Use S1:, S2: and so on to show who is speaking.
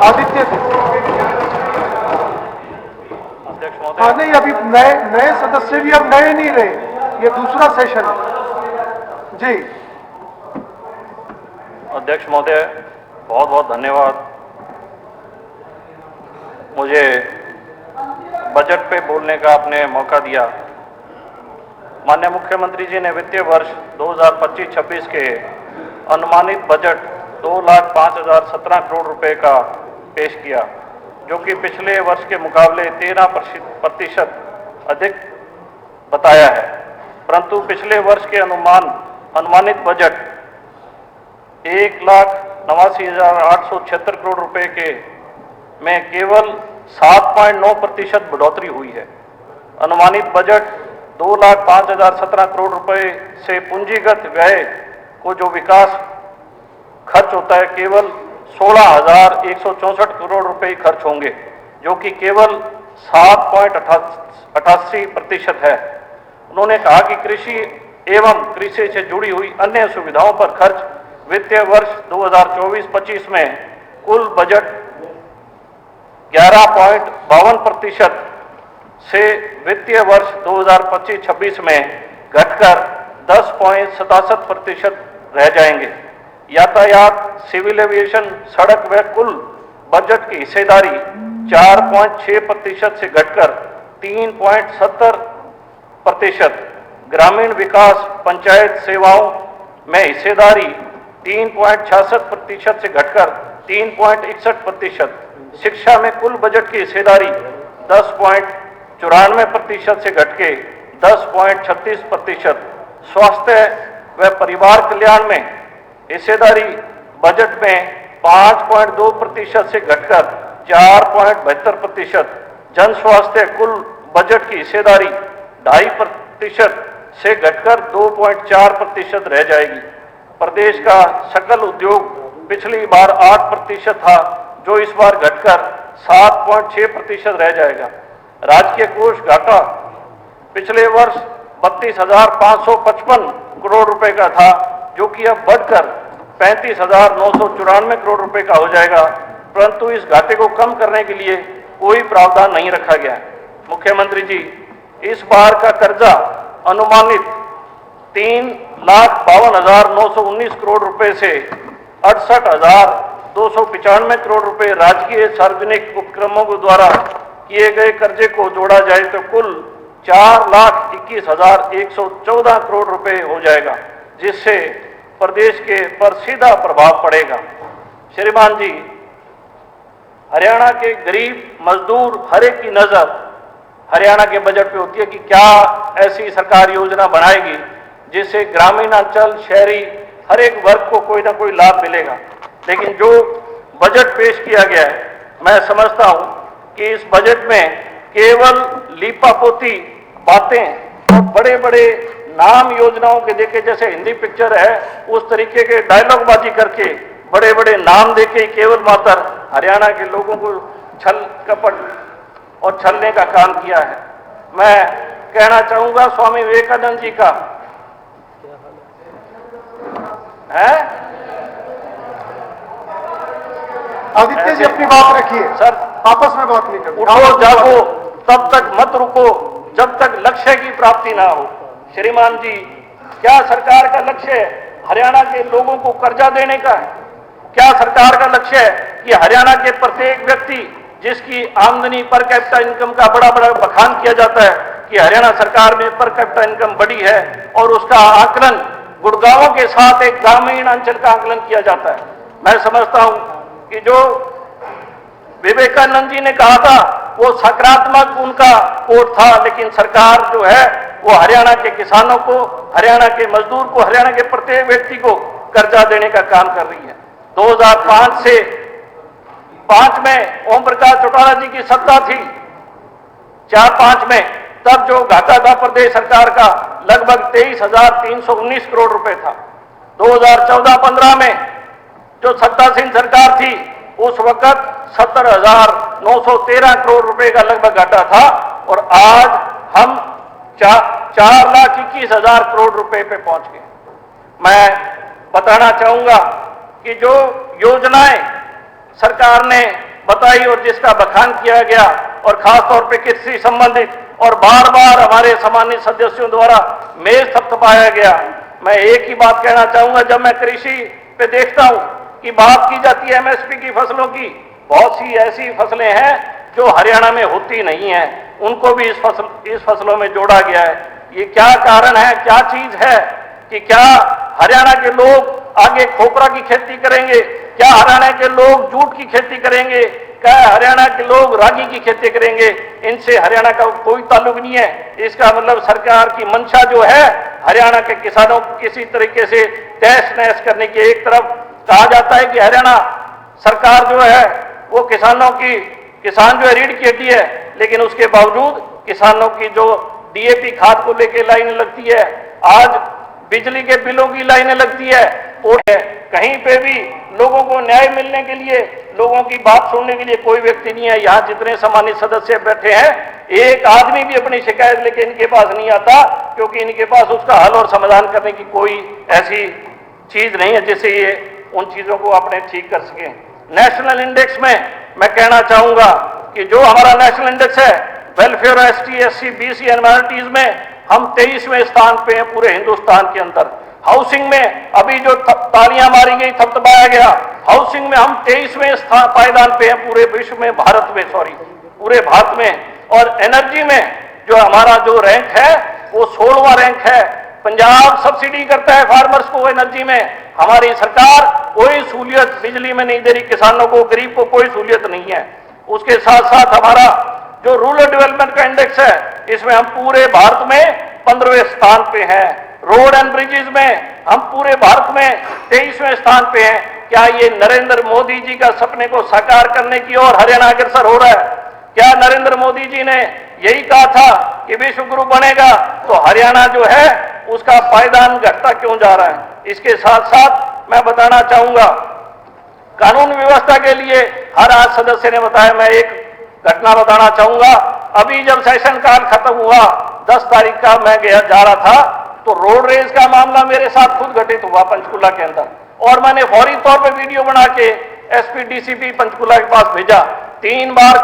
S1: आदित्य थे।
S2: अध्यक्ष
S1: हाँ
S2: महोदय,
S1: नहीं, अभी नए सदस्य भी अब नए नहीं रहे, ये दूसरा सेशन है जी।
S2: अध्यक्ष महोदय, बहुत बहुत धन्यवाद मुझे बजट पे बोलने का आपने मौका दिया। माननीय मुख्यमंत्री जी ने वित्तीय वर्ष 2025-26 के अनुमानित बजट 2,05,017 करोड़ रुपए का पेश किया, जो कि पिछले वर्ष के मुकाबले 13% अधिक बताया है। परंतु पिछले वर्ष के अनुमानित बजट 1,89,876 करोड़ रुपए के में केवल 7.9% बढ़ोतरी हुई है। अनुमानित बजट 2,05,017 करोड़ रुपए से पूंजीगत व्यय को जो विकास खर्च होता है केवल 16,164 करोड़ रुपए खर्च होंगे, जो कि केवल 7.88% है। उन्होंने कहा कि कृषि एवं कृषि से जुड़ी हुई अन्य सुविधाओं पर खर्च वित्तीय वर्ष 2024-25 में कुल बजट 11.52% से वित्तीय वर्ष 2025-26 में घटकर 10.67% रह जाएंगे। यातायात, सिविल एविएशन, सड़क व कुल बजट की हिस्सेदारी 4.6% से घटकर 3.70%, ग्रामीण विकास पंचायत सेवाओं में हिस्सेदारी 3.66% से घटकर 3.61%, शिक्षा में कुल बजट की हिस्सेदारी 10.94% से घटके 10.36%, स्वास्थ्य व परिवार कल्याण में हिस्सेदारी बजट में 5.2% से घटकर 4.72%, जन स्वास्थ्य कुल बजट की हिस्सेदारी 2.5% से घटकर 2.4% रह जाएगी। प्रदेश का सकल उद्योग पिछली बार 8% था, जो इस बार घटकर 7.6% रह जाएगा। राजकीय कोष घाटा पिछले वर्ष 32,555 करोड़ रुपए का था, जो कि अब बढ़कर 35,994 करोड़ रुपए का हो जाएगा, परंतु इस घाटे को कम करने के लिए कोई प्रावधान नहीं रखा गया। मुख्यमंत्री जी, इस बार का कर्जा अनुमानित 3,52,919 करोड़ रुपए से 68,295 करोड़ रुपए राजकीय सार्वजनिक उपक्रमों के द्वारा किए गए कर्जे को जोड़ा जाए तो कुल 4,21,114 करोड़ रुपए हो जाएगा, जिससे प्रदेश के पर सीधा प्रभाव पड़ेगा। श्रीमान जी, हरियाणा के गरीब मजदूर हर एक की नजर हरियाणा के बजट पे होती है कि क्या ऐसी सरकार योजना बनाएगी जिससे ग्रामीण अंचल, शहरी हर एक वर्ग को कोई ना कोई लाभ मिलेगा। लेकिन जो बजट पेश किया गया है, मैं समझता हूं कि इस बजट में केवल लीपापोती बातें और बड़े बड़े नाम योजनाओं के देके, जैसे हिंदी पिक्चर है उस तरीके के डायलॉगबाजी करके बड़े बड़े नाम देके केवल मात्र हरियाणा के लोगों को छल कपट और छलने का काम किया है। मैं कहना चाहूंगा स्वामी विवेकानंद जी का है।
S1: आदित्य जी अपनी बात रखिए
S2: सर,
S1: आपस में बात नहीं करनी।
S2: उठो जागो, तब तक मत रुको जब तक लक्ष्य की प्राप्ति ना हो। श्रीमान जी, क्या सरकार का लक्ष्य है हरियाणा के लोगों को कर्जा देने का है? क्या सरकार का लक्ष्य है कि हरियाणा के प्रत्येक व्यक्ति जिसकी आमदनी पर कैपिटा इनकम का बड़ा बड़ा बखान किया जाता है कि हरियाणा सरकार में पर कैपिटा इनकम बड़ी है, और उसका आकलन गुड़गांवों के साथ एक ग्रामीण अंचल का आकलन किया जाता है? मैं समझता हूं कि जो विवेकानंद जी ने कहा था वो सकारात्मक उनका कोट था, लेकिन सरकार जो है वो हरियाणा के किसानों को, हरियाणा के मजदूर को, हरियाणा के प्रत्येक व्यक्ति को कर्जा देने का काम कर रही है। 2005 से 5 में ओम प्रकाश चौटाला जी की सत्ता थी, 4-5 में, तब जो घाटा था प्रदेश सरकार का लगभग 23,319 करोड़ रुपए था। 2014-15 में जो सत्तासीन सरकार थी उस वक्त 70,913 करोड़ रुपए का लगभग घाटा था, और आज हम 4,21,000 करोड़ रुपए पे पहुंच गए। मैं बताना चाहूंगा कि जो योजनाएं सरकार ने बताई और जिसका बखान किया गया और खास तौर पे कृषि संबंधित और बार बार हमारे सम्मानित सदस्यों द्वारा मेज थपथपाया गया। मैं एक ही बात कहना चाहूंगा, जब मैं कृषि पे देखता हूं कि बात की जाती है एमएसपी की फसलों की, बहुत सी ऐसी फसलें हैं जो हरियाणा में होती नहीं है, उनको भी इस फसलों में जोड़ा गया है। ये क्या कारण है, क्या चीज है कि क्या हरियाणा के लोग आगे खोपरा की खेती करेंगे, क्या हरियाणा के लोग जूट की खेती करेंगे, क्या हरियाणा के लोग रागी की खेती करेंगे? इनसे हरियाणा का कोई ताल्लुक नहीं है। इसका मतलब सरकार की मंशा जो है हरियाणा के किसानों को किसी तरीके से तहस नहस करने की। एक तरफ कहा जाता है कि हरियाणा सरकार जो है वो किसान जो है रीढ़ की हड्डी है, लेकिन उसके बावजूद किसानों की जो डीएपी खाद को लेके लाइनें लगती है, आज बिजली के बिलों की लाइनें लगती है, और कहीं पे भी लोगों को न्याय मिलने के लिए, लोगों की बात सुनने के लिए कोई व्यक्ति नहीं है। यहाँ जितने सम्मानित सदस्य बैठे हैं, एक आदमी भी अपनी शिकायत लेके इनके पास नहीं आता, क्योंकि इनके पास उसका हल और समाधान करने की कोई ऐसी चीज नहीं है जिससे ये उन चीजों को अपने ठीक कर सके। नेशनल इंडेक्स में मैं कहना चाहूंगा कि जो हमारा नेशनल इंडेक्स है welfare ST SC BC and minorities में, हम 23वें स्थान पे हैं पूरे हिंदुस्तान के अंदर। हाउसिंग में अभी जो तालियां मारी गई, थपथपाया गया, हाउसिंग में हम 23वें पायदान पे हैं पूरे विश्व में, पूरे भारत में। और एनर्जी में जो हमारा जो रैंक है वो 16वां रैंक है। पंजाब सब्सिडी करता है फार्मर्स को एनर्जी में, हमारी सरकार कोई सहूलियत बिजली में नहीं दे रही, किसानों को, गरीब को कोई सहूलियत नहीं है। उसके साथ साथ हमारा जो रूरल डेवलपमेंट का इंडेक्स है, इसमें हम पूरे भारत में 15वें स्थान पे हैं। रोड एंड ब्रिजेस में हम पूरे भारत में 23वें स्थान पे हैं। क्या ये नरेंद्र मोदी जी का सपने को साकार करने की ओर हरियाणा अग्रसर हो रहा है? क्या नरेंद्र मोदी जी ने यही कहा था कि विश्व गुरु बनेगा, तो हरियाणा जो है उसका पायदान घटता क्यों जा रहा है? इसके साथ साथ मैं बताना चाहूंगा, कानून व्यवस्था के लिए हर आज सदस्य ने बताया, मैं एक घटना बताना चाहूंगा। अभी जब सेशन काल खत्म हुआ 10 तारीख का, मैं जा रहा था, तो रोड रेज का मामला मेरे साथ खुद घटित हुआ पंचकुला के अंदर, और मैंने फौरी तौर पे वीडियो बना के एसपी डीसीपी पंचकुला के पास भेजा। 3 बार